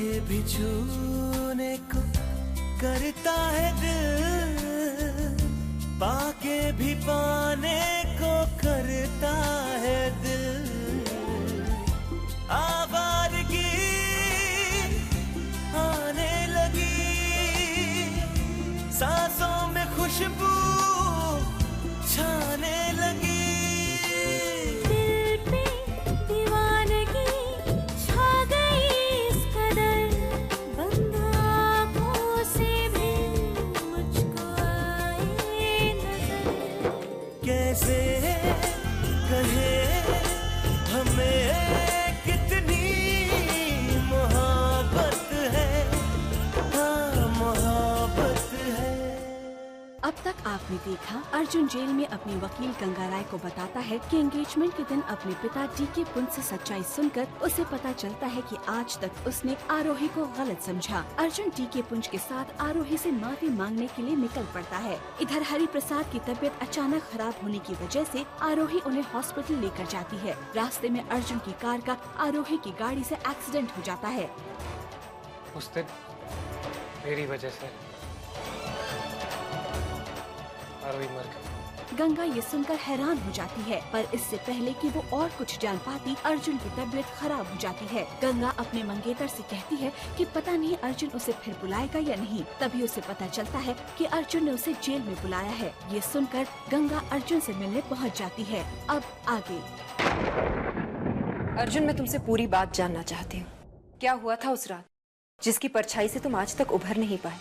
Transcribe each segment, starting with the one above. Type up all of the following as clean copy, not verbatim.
के भी छूने को करता है दिल, पाके भी पाने को करता है दिल। आवारगी आने लगी, सांसों में खुशबू छाने लगी। कैसे कहे हमें कितनी मोहब्बत है, हाँ मोहब्बत है। अब तक आपने देखा अर्जुन जेल में अपनी वकील गंगा राय को बताता है कि एंगेजमेंट के दिन अपने पिता डी.के. पुंज से सच्चाई सुनकर उसे पता चलता है कि आज तक उसने आरोही को गलत समझा। अर्जुन डी.के. पुंज के साथ आरोही से माफी मांगने के लिए निकल पड़ता है। इधर हरि प्रसाद की तबीयत अचानक खराब होने की वजह से आरोही उन्हें हॉस्पिटल लेकर जाती है। रास्ते में अर्जुन की कार का आरोही की गाड़ी से एक्सीडेंट हो जाता है। उस दिन मेरी वजह से आरोही मर गई। गंगा ये सुनकर हैरान हो जाती है, पर इससे पहले कि वो और कुछ जान पाती अर्जुन की तबीयत खराब हो जाती है। गंगा अपने मंगेतर से कहती है कि पता नहीं अर्जुन उसे फिर बुलाएगा या नहीं। तभी उसे पता चलता है कि अर्जुन ने उसे जेल में बुलाया है। ये सुनकर गंगा अर्जुन से मिलने पहुंच जाती है। अब आगे। अर्जुन, मैं तुमसे पूरी बात जानना चाहती हूँ। क्या हुआ था उस रात जिसकी परछाई से तुम आज तक उभर नहीं पाए?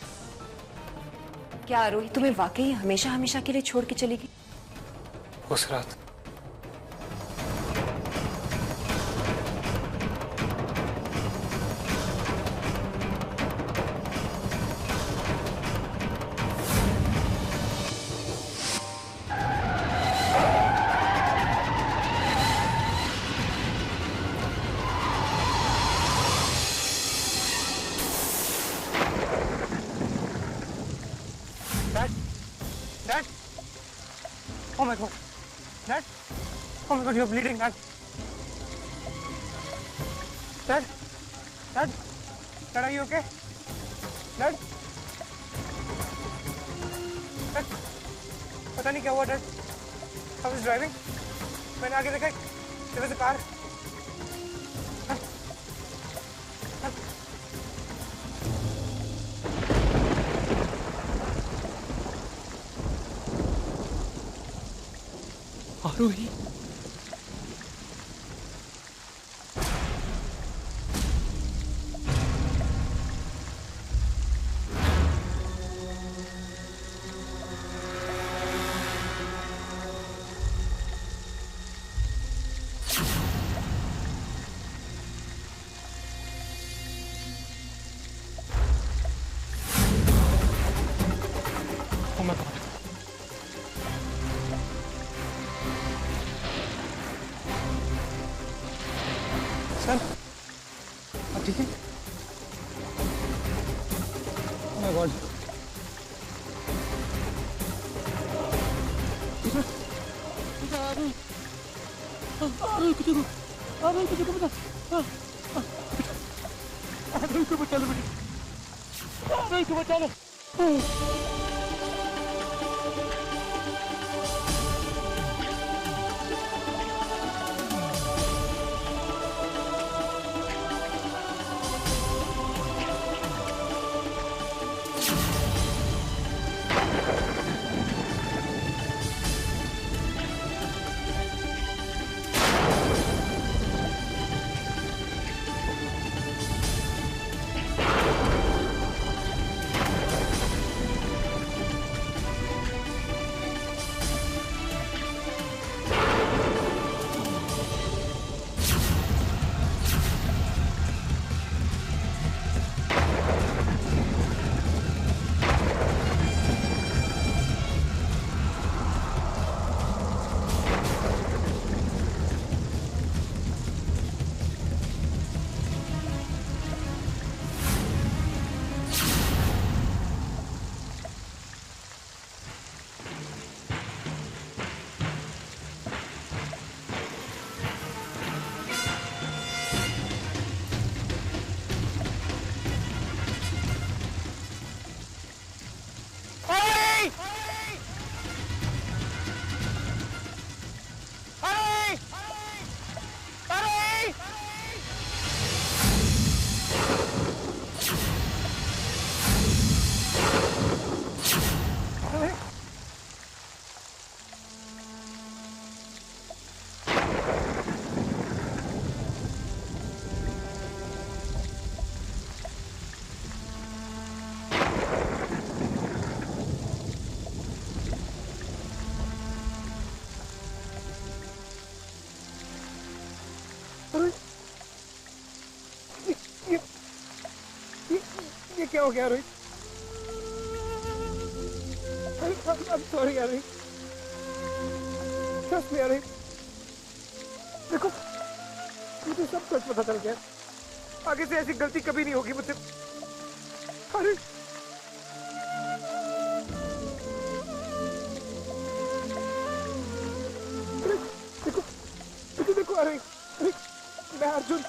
क्या आरोही तुम्हें वाकई हमेशा हमेशा के लिए छोड़ के चली गई? उस रात Dad! Oh my God! Dad! Oh my God, you're bleeding, Dad! Dad! Dad! Dad, are you okay? Dad! Dad! पता नहीं क्या हुआ, Dad. I was driving. मैंने आगे देखा, there was a car. Aarohi, oh my God. Sir, आप ठीक है? Oh my God. आरोही को देखो, आरोही को देखो बेटा, आरोही को बचा लो बेटा, आरोही को बचा लो। क्या हो गया रोहित? I'm sorry यार रोहित। Trust me यार रोहित। देखो मुझे सब सच पता चल गया। आगे से ऐसी गलती कभी नहीं होगी मुझसे। अरे देखो देखो देखो अरे अरे मैं अर्जुन।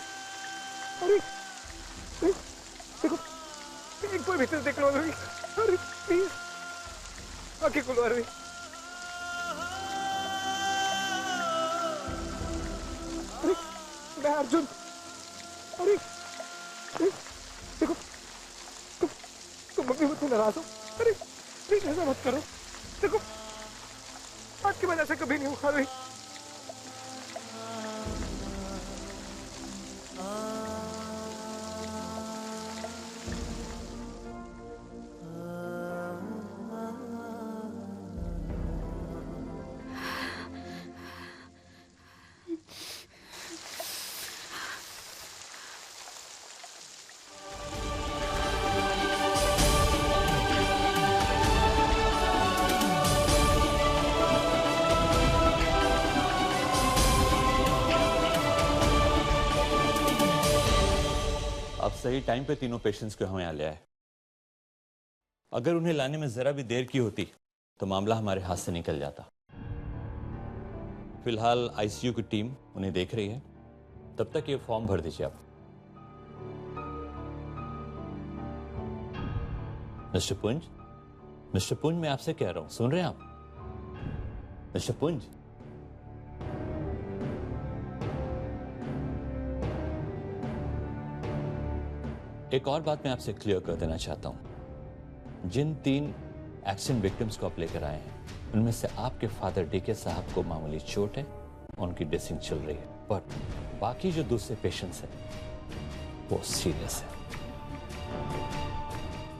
अरे अरे देखो एक बार भीतर देख लो अरे अरे प्लीज आंखें खोलो अरे अरे मैं अर्जुन। अरे अरे देखो तुम मम्मी मुझसे नाराज हो। अरे प्लीज ऐसा मत करो। देखो आपकी वजह से कभी नहीं हुआ अरे आप सही टाइम पे तीनों पेशेंट्स को हमें यहाँ ले आए। अगर उन्हें लाने में जरा भी देर की होती तो मामला हमारे हाथ से निकल जाता। फिलहाल आईसीयू की टीम उन्हें देख रही है, तब तक ये फॉर्म भर दीजिए आप। मिस्टर पुंज मैं आपसे कह रहा हूं, सुन रहे हैं आप? मिस्टर पुंज एक और बात मैं आपसे क्लियर कर देना चाहता हूं। जिन 3 एक्सीडेंट विक्टिम्स को आप लेकर आए हैं उनमें से आपके फादर डीके साहब को मामूली चोट है, उनकी ड्रेसिंग चल रही है, पर बाकी जो दूसरे पेशेंट्स हैं वो सीरियस है।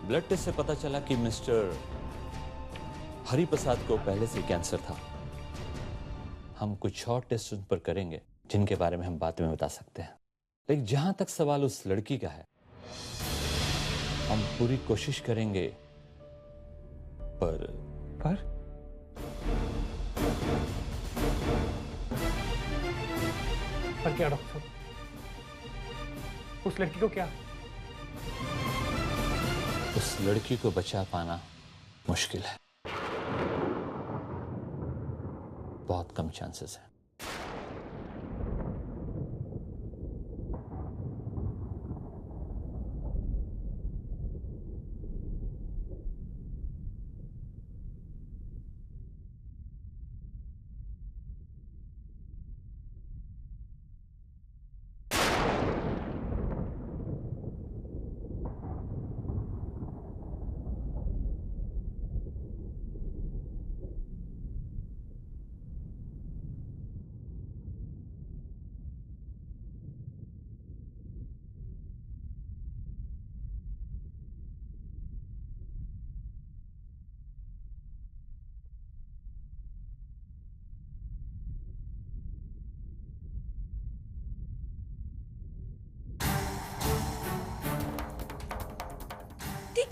ब्लड टेस्ट से पता चला कि मिस्टर हरि प्रसाद को पहले से कैंसर था। हम कुछ और टेस्ट उन पर करेंगे जिनके बारे में हम बाद में बता सकते हैं, लेकिन जहां तक सवाल उस लड़की का है हम पूरी कोशिश करेंगे। पर क्या डॉक्टर? उस लड़की को क्या? उस लड़की को बचा पाना मुश्किल है, बहुत कम चांसेस है।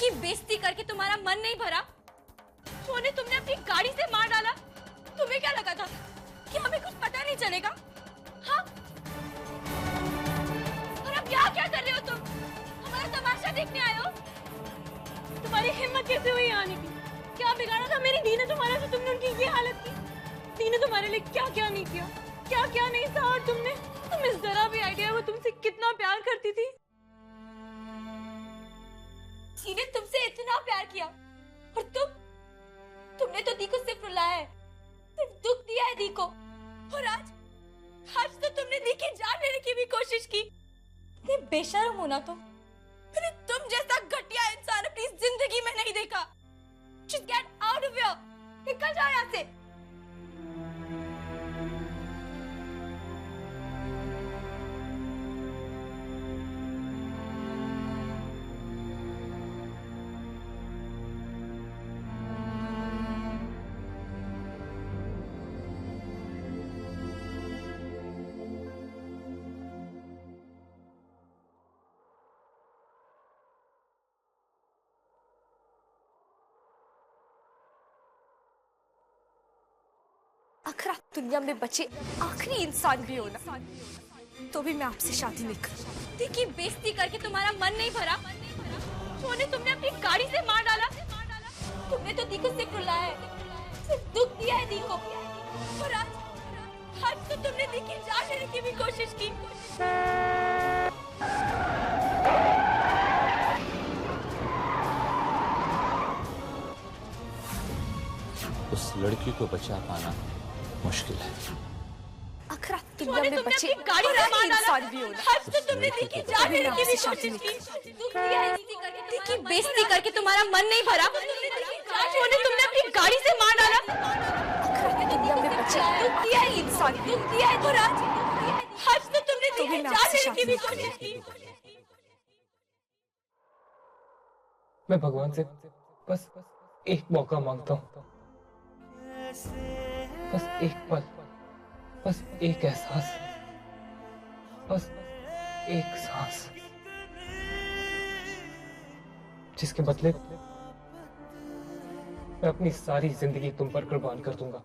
की बेइज्जती करके तुम्हारा मन नहीं भरा? सोने तुमने अपनी गाड़ी से मार डाला। तुम्हें क्या लगा था कि हमें कुछ पता नहीं चलेगा? हाँ? और अब यहाँ क्या कर रहे हो तुम? हमारा तमाशा देखने आए हो? तुम्हारी हिम्मत कैसे हुई आने की? क्या बिगाड़ा था मेरी दी ने तुम्हारा जो तुमने उनकी ये हालत की? दी ने तुम्हारे लिए क्या क्या नहीं किया, क्या क्या नहीं सहा तुमने? तुम्हें जरा भी आइडिया वो तुमसे कितना प्यार करती थी? ने तुमसे इतना प्यार किया और तुमने तो दी को सिर्फ रुलाया है, सिर्फ दुख दिया है दी को। और आज तो तुमने दी की जान लेने की भी कोशिश की। इतने बेशर्म होना मैंने तुम जैसा घटिया इंसान अपनी जिंदगी में नहीं देखा। Just get out of here, निकल जाओ यहाँ से। अगर आप दुनिया में बचे आखिरी इंसान भी हो ना, तो भी मैं आपसे शादी नहीं करूँ। देखिए, बेइज्जती करके तुम्हारा मन नहीं भरा, सोने तुमने अपनी गाड़ी से मार डाला। तुमने तो दी को सिर्फ रुलाया है, सिर्फ दुख दिया है दी को। और आज तो तुमने दी की जान लेने की भी कोशिश की। उस लड़की को बचा पाना मुश्किल है। अगर आप दुनिया में बचे आखिरी इंसान भी हो ना, आज तो तुमने दी की जान लेने की भी कोशिश की। दुख दिया है देखिए, बेइज्जती करके तुम्हारा मन नहीं भरा, सोने तुमने अपनी गाड़ी से मार डाला। अगर दुनिया में बचे दुख दिया है इंसान, दुख दिया है। और आज तो तुमने दी की जान लेने की भी कोशिश की। मैं भगवान से बस एक मौका मांगता हूँ, बस एक पल, बस एक एहसास, बस एक सांस, जिसके बदले मैं अपनी सारी जिंदगी तुम पर कुर्बान कर दूंगा।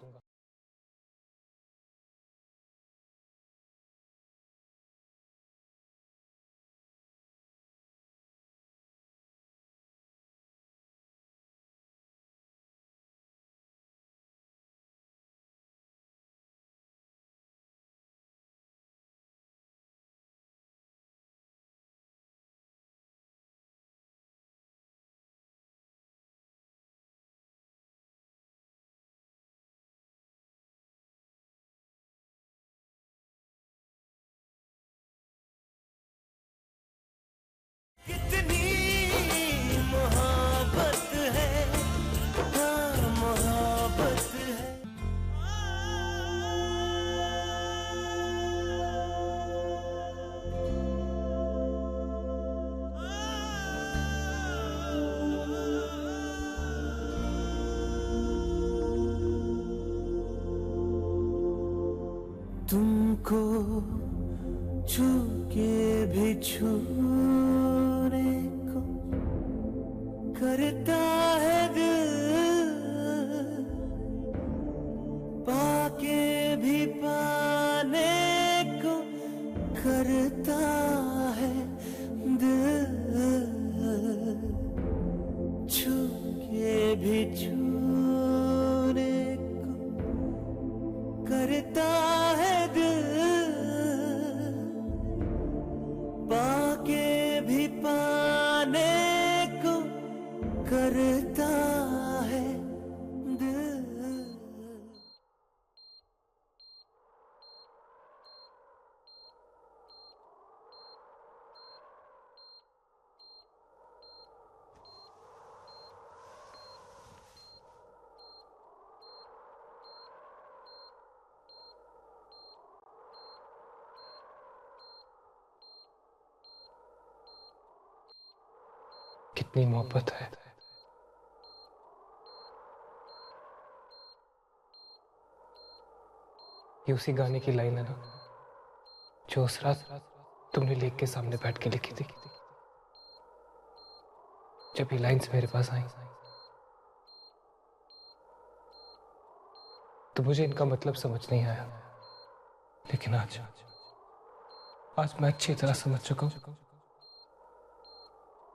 कितनी मोहब्बत है, हाँ मोहब्बत है। तुमको छू के भी छूने को करता है दिल, पाके भी पाने को करता है दिल, छू के भी छूने को करता है दिल, पाके भी पाने को करता है दिल। कितनी मोहब्बत है, ये उसी गाने की लाइन है ना, जो उस रात तुमने लेक के सामने बैठ के लिखी थी। जब ये लाइन्स मेरे पास आई तो मुझे इनका मतलब समझ नहीं आया, लेकिन आज मैं अच्छी तरह समझ चुका हूं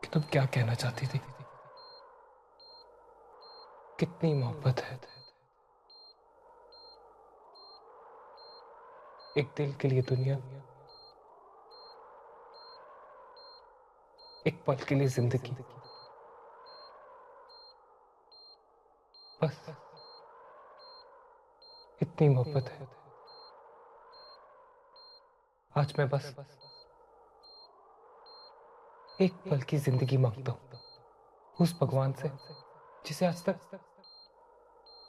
कि तुम क्या कहना चाहती थी। कितनी मोहब्बत है, एक दिल के लिए दुनिया, एक पल के लिए जिंदगी, बस इतनी मोहब्बत है। आज मैं बस एक पल की जिंदगी मांगता हूं उस भगवान से जिसे आज तक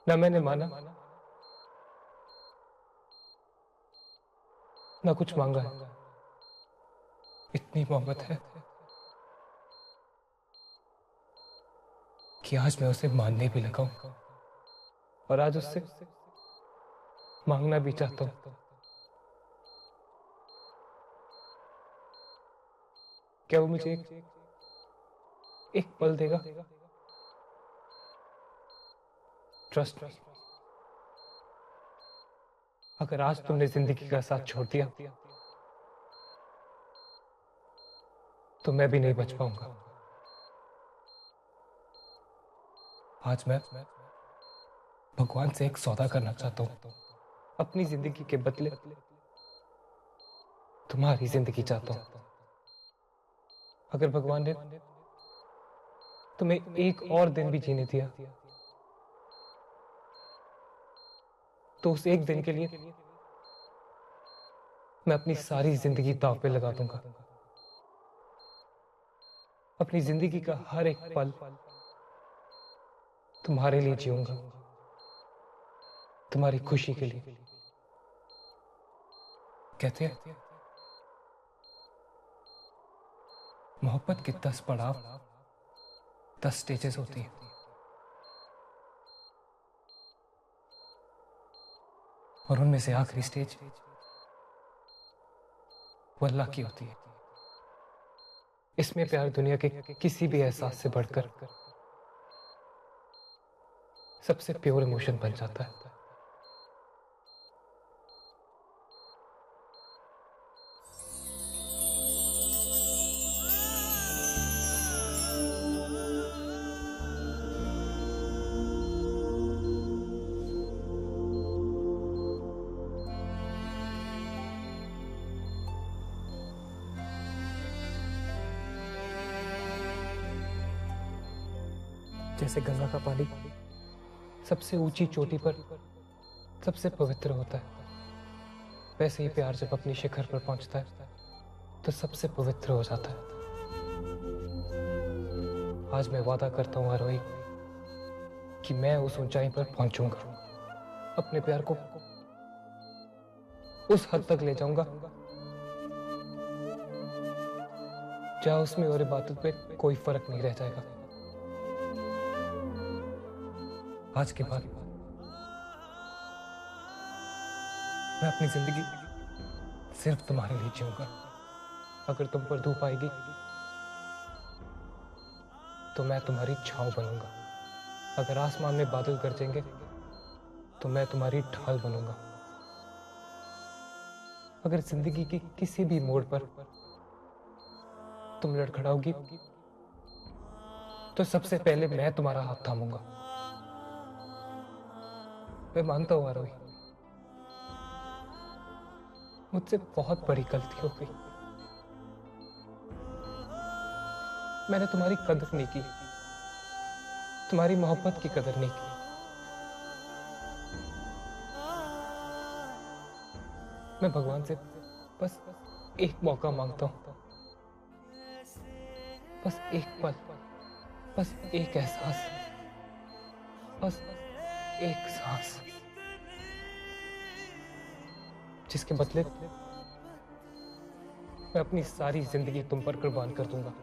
न मैंने माना न कुछ मांगा है। इतनी मोहब्बत है कि आज मैं उसे मानने भी लगा हूं और आज उससे मांगना भी चाहता हूं। क्या वो मुझे एक पल देगा? ट्रस्ट मी, अगर आज तुमने जिंदगी का साथ छोड़ दिया तो मैं भी नहीं बच पाऊंगा। आज मैं भगवान से एक सौदा करना चाहता हूं। अपनी जिंदगी के बदले तुम्हारी जिंदगी चाहता हूं। अगर भगवान ने तुम्हें एक और दिन भी जीने दिया तो उस एक दिन के लिए मैं अपनी सारी जिंदगी दांव पे लगा दूंगा। अपनी जिंदगी का हर एक पल तुम्हारे लिए जीऊंगा, तुम्हारी खुशी के लिए। कहते हैं मोहब्बत के 10 पड़ाव, 10 स्टेजेस होती हैं। और उनमें से आखिरी स्टेज वो अल्लाह की होती है। इसमें प्यार दुनिया के किसी भी एहसास से बढ़कर सबसे प्योर इमोशन बन जाता है। जैसे गंगा का पानी सबसे ऊंची चोटी पर सबसे पवित्र होता है, वैसे ही प्यार जब अपनी शिखर पर पहुंचता है तो सबसे पवित्र हो जाता है। आज मैं वादा करता हूं आरोही कि मैं उस ऊंचाई पर पहुंचूंगा। अपने प्यार को उस हद तक ले जाऊंगा जहां उसमें और इबादत पे कोई फर्क नहीं रह जाएगा। आज के बाद मैं अपनी जिंदगी सिर्फ तुम्हारे लिए जीऊंगा। अगर तुम पर धूप आएगी तो मैं तुम्हारी छांव बनूंगा। अगर आसमान में बादल गरजेंगे तो मैं तुम्हारी ढाल बनूंगा। अगर जिंदगी की किसी भी मोड़ पर तुम लड़खड़ाओगी तो सबसे पहले मैं तुम्हारा हाथ थामूंगा। मैं मानता हूं आरोही, मुझसे बहुत बड़ी गलती हो गई। मैंने तुम्हारी कदर नहीं की, तुम्हारी मोहब्बत की कदर नहीं की। मैं भगवान से बस एक मौका मांगता हूं, बस एक पल, बस एक एहसास, बस एक सांस, जिसके बदले मैं अपनी सारी जिंदगी तुम पर कुर्बान कर दूंगा।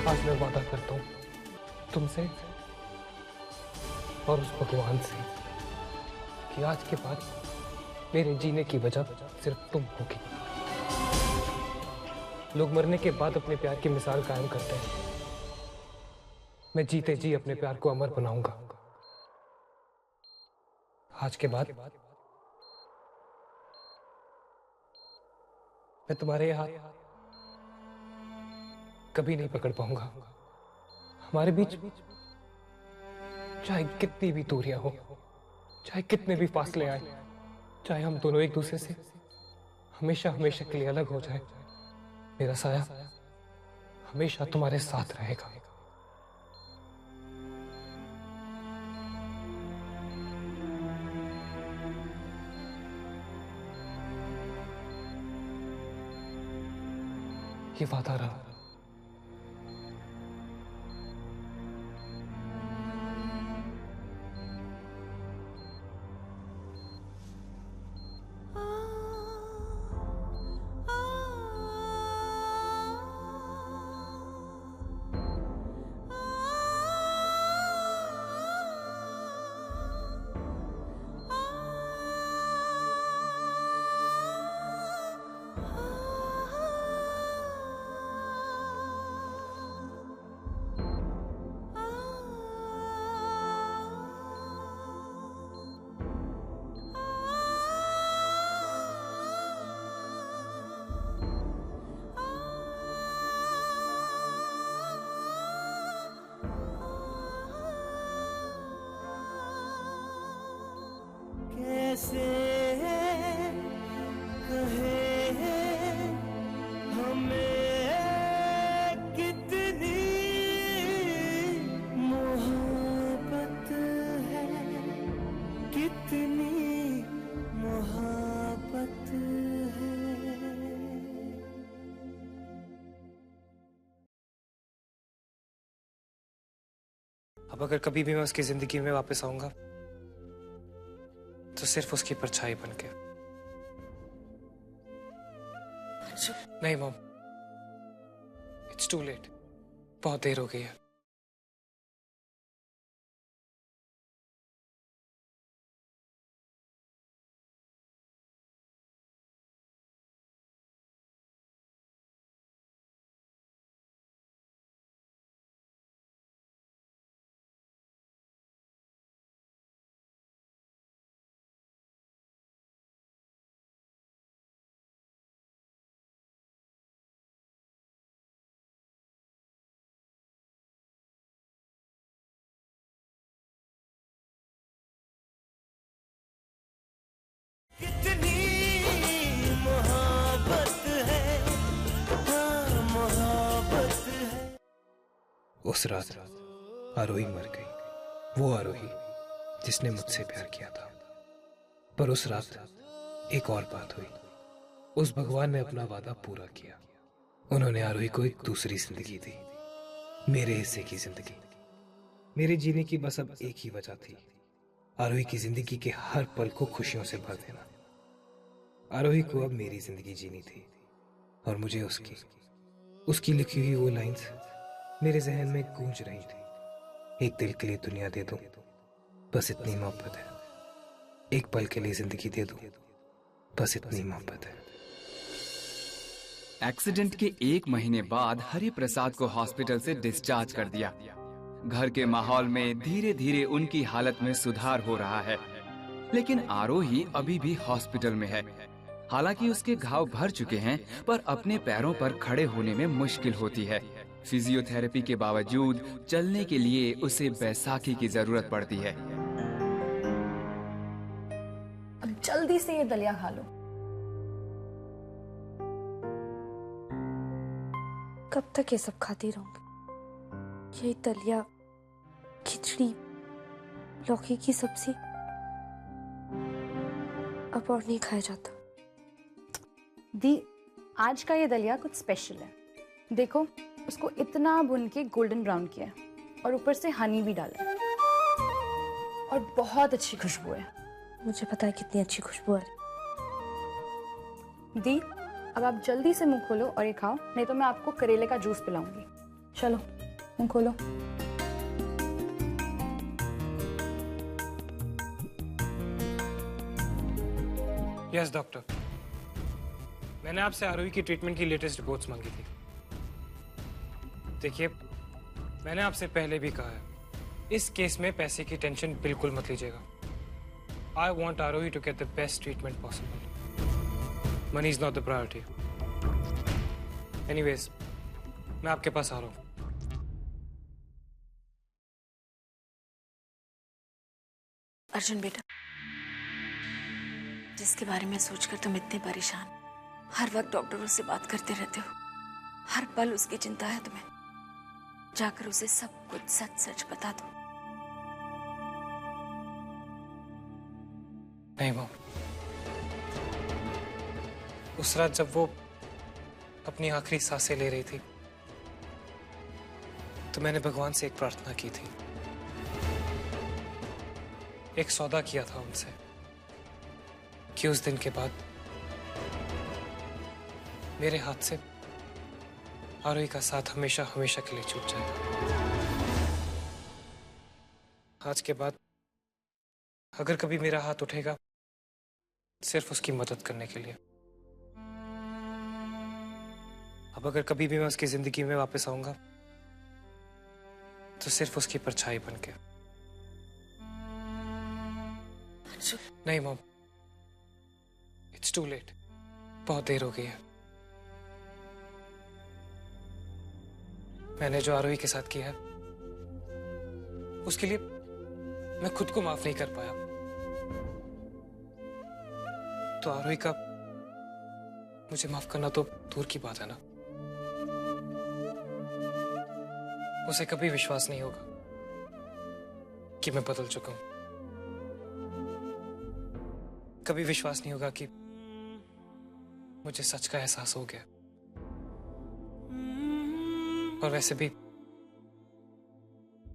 आज मैं वादा करता हूं तुमसे और उस भगवान से कि आज के बाद मेरे जीने की वजह सिर्फ तुम होगी। लोग मरने के बाद अपने प्यार की मिसाल कायम करते हैं, मैं जीते जी अपने प्यार को अमर बनाऊंगा। आज के बाद मैं तुम्हारे हाथ कभी नहीं पकड़ पाऊंगा। हमारे बीच चाहे कितनी भी दूरियां हो, चाहे कितने भी फासले आए, चाहे हम दोनों एक दूसरे से हमेशा हमेशा के लिए अलग हो जाए, मेरा साया हमेशा तुम्हारे साथ रहेगा। ये वादा रहा। कैसे कहे हमें कितनी मोहब्बत है, कितनी मोहब्बत है। अब अगर कभी भी मैं उसकी जिंदगी में वापस आऊंगा तो सिर्फ उसकी परछाई बनके। नहीं मॉम, इट्स टू लेट, बहुत देर हो गई है। कितनी मोहब्बत है, हाँ मोहब्बत है। उस रात आरोही मर गई, वो आरोही जिसने मुझसे प्यार किया था। पर उस रात एक और बात हुई। उस भगवान ने अपना वादा पूरा किया। उन्होंने आरोही को एक दूसरी जिंदगी दी, मेरे हिस्से की जिंदगी। मेरे जीने की बस अब एक ही वजह थी, आरोही की जिंदगी के हर पल को खुशियों से भर देना। आरोही को अब मेरी जिंदगी जीनी थी और मुझे उसकी लिखी हुई वो लाइंस मेरे जहन में गूंज रही थी। एक दिल के लिए दुनिया दे दूं, बस इतनी मोहब्बत है। एक पल के लिए जिंदगी दे दूं, बस इतनी मोहब्बत है। एक्सीडेंट के 1 महीने बाद हरि प्रसाद को हॉस्पिटल से डिस्चार्ज कर दिया। घर के माहौल में धीरे धीरे उनकी हालत में सुधार हो रहा है, लेकिन आरोही अभी भी हॉस्पिटल में है। हालांकि उसके घाव भर चुके हैं, पर अपने पैरों पर खड़े होने में मुश्किल होती है। फिजियोथेरेपी के बावजूद चलने के लिए उसे बैसाखी की जरूरत पड़ती है। अब जल्दी से ये दलिया खा लो। कब तक ये सब खाती रहूंगी? यही दलिया, खिचड़ी, लौकी की सब्जी अब और नहीं खाया जाता। दी, आज का ये दलिया कुछ स्पेशल है। देखो, उसको इतना भुन के गोल्डन ब्राउन किया है और ऊपर से हनी भी डाला है और बहुत अच्छी खुशबू है। मुझे पता है कितनी अच्छी खुशबू आ रही। दी, अब आप जल्दी से मुंह खोलो और ये खाओ, नहीं तो मैं आपको करेले का जूस पिलाऊंगी। चलो मुंह खोलो। यस डॉक्टर, मैंने आपसे आरोही की ट्रीटमेंट की लेटेस्ट रिपोर्ट्स मांगी थी। देखिए, मैंने आपसे पहले भी कहा है, इस केस में पैसे की टेंशन बिल्कुल मत लीजिएगा। I want Aarohi to get the best treatment possible. Money is not the priority. Anyways, मैं आपके पास आ रहा हूँ। अर्जुन बेटा, जिसके बारे में सोचकर तुम इतने परेशान, हर वक्त डॉक्टरों से बात करते रहते हो, हर पल उसकी चिंता है तुम्हें, जाकर उसे सब कुछ सच सच बता दो। नहीं मॉम, उस रात जब वो अपनी आखिरी सांसें ले रही थी तो मैंने भगवान से एक प्रार्थना की थी, एक सौदा किया था उनसे कि उस दिन के बाद मेरे हाथ से आरोही का साथ हमेशा हमेशा के लिए छूट जाएगा। आज के बाद अगर कभी मेरा हाथ उठेगा सिर्फ उसकी मदद करने के लिए। अब अगर कभी भी मैं उसकी जिंदगी में वापस आऊंगा तो सिर्फ उसकी परछाई बनके। नहीं मॉम, इट्स टू लेट, बहुत देर हो गई है। मैंने जो आरोही के साथ किया है उसके लिए मैं खुद को माफ नहीं कर पाया, तो आरोही का मुझे माफ करना तो दूर की बात है ना। उसे कभी विश्वास नहीं होगा कि मैं बदल चुका हूं, कभी विश्वास नहीं होगा कि मुझे सच का एहसास हो गया। और वैसे भी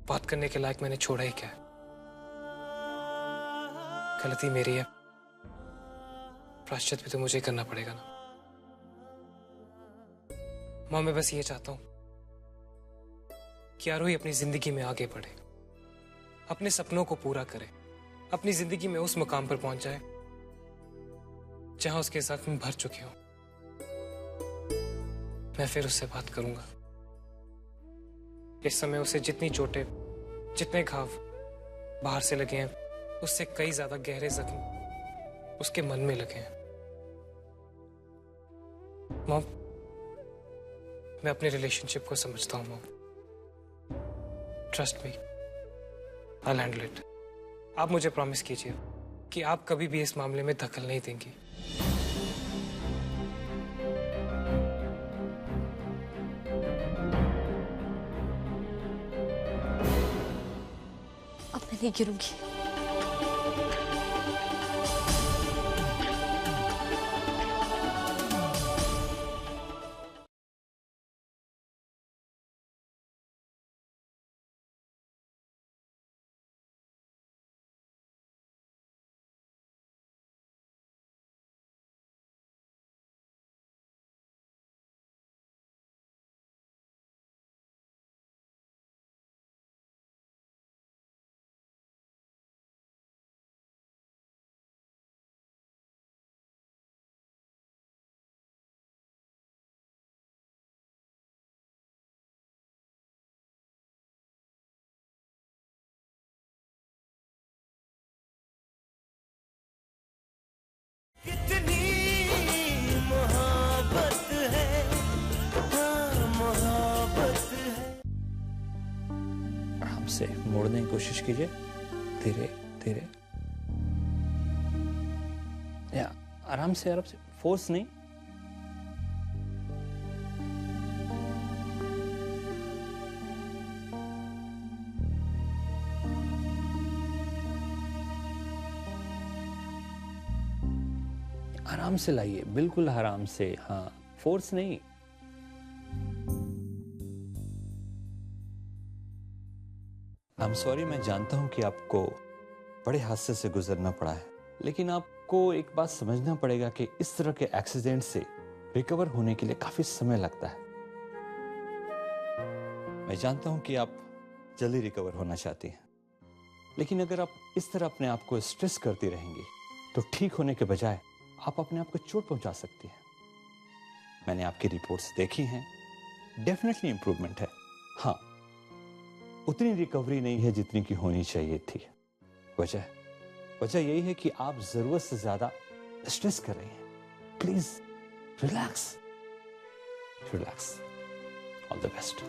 बात करने के लायक मैंने छोड़ा ही क्या है। गलती मेरी है, प्रायश्चित भी तो मुझे करना पड़ेगा ना। मां, मैं बस ये चाहता हूं कि आरोही अपनी जिंदगी में आगे बढ़े, अपने सपनों को पूरा करे, अपनी जिंदगी में उस मुकाम पर पहुंच जाए जहां उसके जख्म भर चुके हों। मैं फिर उससे बात करूंगा। इस समय उसे जितनी चोटें, जितने घाव बाहर से लगे हैं, उससे कई ज्यादा गहरे जख्म उसके मन में लगे हैं। मॉम, मैं अपने रिलेशनशिप को समझता हूं mom. Trust me, I handle it. आप मुझे प्रॉमिस कीजिए कि आप कभी भी इस मामले में दखल नहीं देंगी। अब मैं नहीं गिरूंगी। कितनी मोहब्बत है, हाँ मोहब्बत है। आराम से मोड़ने की कोशिश कीजिए, धीरे धीरे, या आराम से, फोर्स नहीं। आराम से लाइए, बिल्कुल आराम से, हाँ, फोर्स नहीं। आई एम सॉरी, मैं जानता हूं कि आपको बड़े हादसे से गुजरना पड़ा है, लेकिन आपको एक बात समझना पड़ेगा कि इस तरह के एक्सीडेंट से रिकवर होने के लिए काफी समय लगता है। मैं जानता हूं कि आप जल्दी रिकवर होना चाहती हैं, लेकिन अगर आप इस तरह अपने आप को स्ट्रेस करती रहेंगी तो ठीक होने के बजाय आप अपने आप को चोट पहुंचा सकती हैं। मैंने आपकी रिपोर्ट्स देखी हैं, डेफिनेटली इंप्रूवमेंट है। हाँ, उतनी रिकवरी नहीं है जितनी की होनी चाहिए थी। वजह यही है कि आप जरूरत से ज्यादा स्ट्रेस कर रही हैं। Please relax, relax. All the best.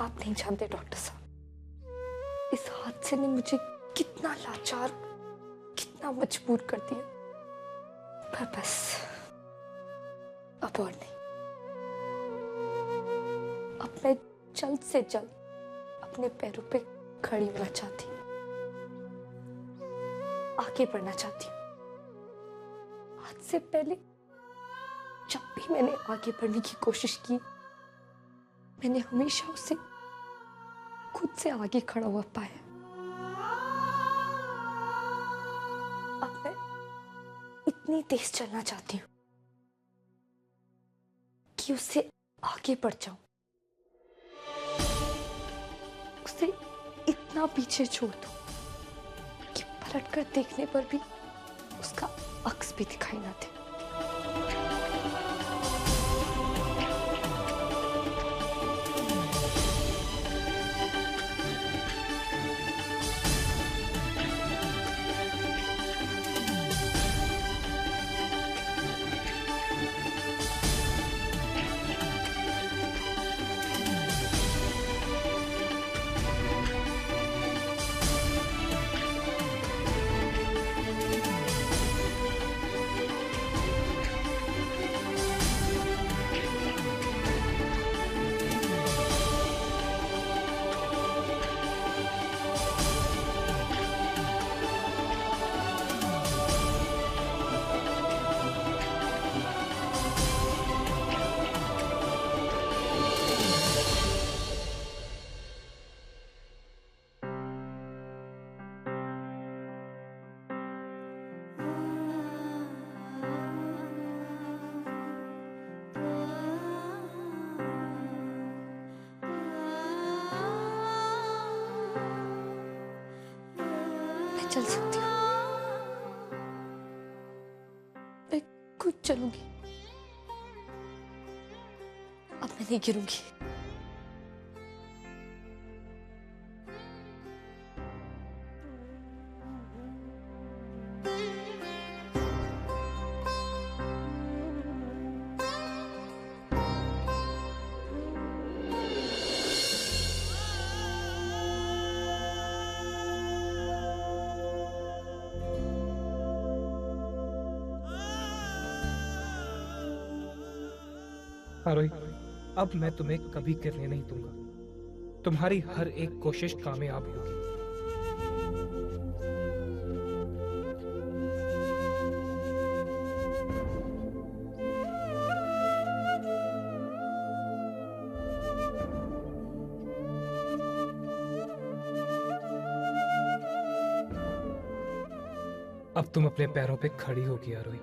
आप नहीं जानते डॉक्टर साहब, इस हादसे ने मुझे कितना लाचार, कितना मजबूर कर दिया। पर बस अब और नहीं। अब मैं जल्द से जल्द अपने पैरों पे खड़ी होना चाहती हूँ, आगे बढ़ना चाहती हूँ। आज से पहले जब भी मैंने आगे बढ़ने की कोशिश की, मैंने हमेशा उसे खुद से आगे खड़ा हुआ पाया। अब मैं इतनी तेज चलना चाहती हूँ कि उससे आगे बढ़ जाऊं, उसे इतना पीछे छोड़ दूं कि पलटकर देखने पर भी उसका अक्स भी दिखाई ना दे। चल सकती हूँ, मैं खुद चलूंगी। अब मैं नहीं गिरूंगी। आरोही, अब मैं तुम्हें कभी गिरने नहीं दूंगा। तुम्हारी हर एक कोशिश कामयाब होगी। अब तुम अपने पैरों पे खड़ी होगी आरोही।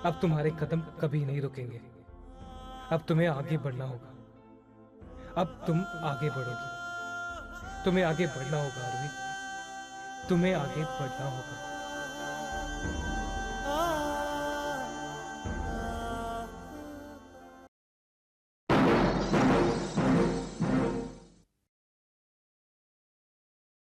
अब तुम्हारे कदम कभी नहीं रुकेंगे। अब तुम्हें आगे बढ़ना होगा। अब तुम आगे बढ़ोगी। तुम्हें आगे बढ़ना होगा आरोही, तुम्हें आगे बढ़ना होगा।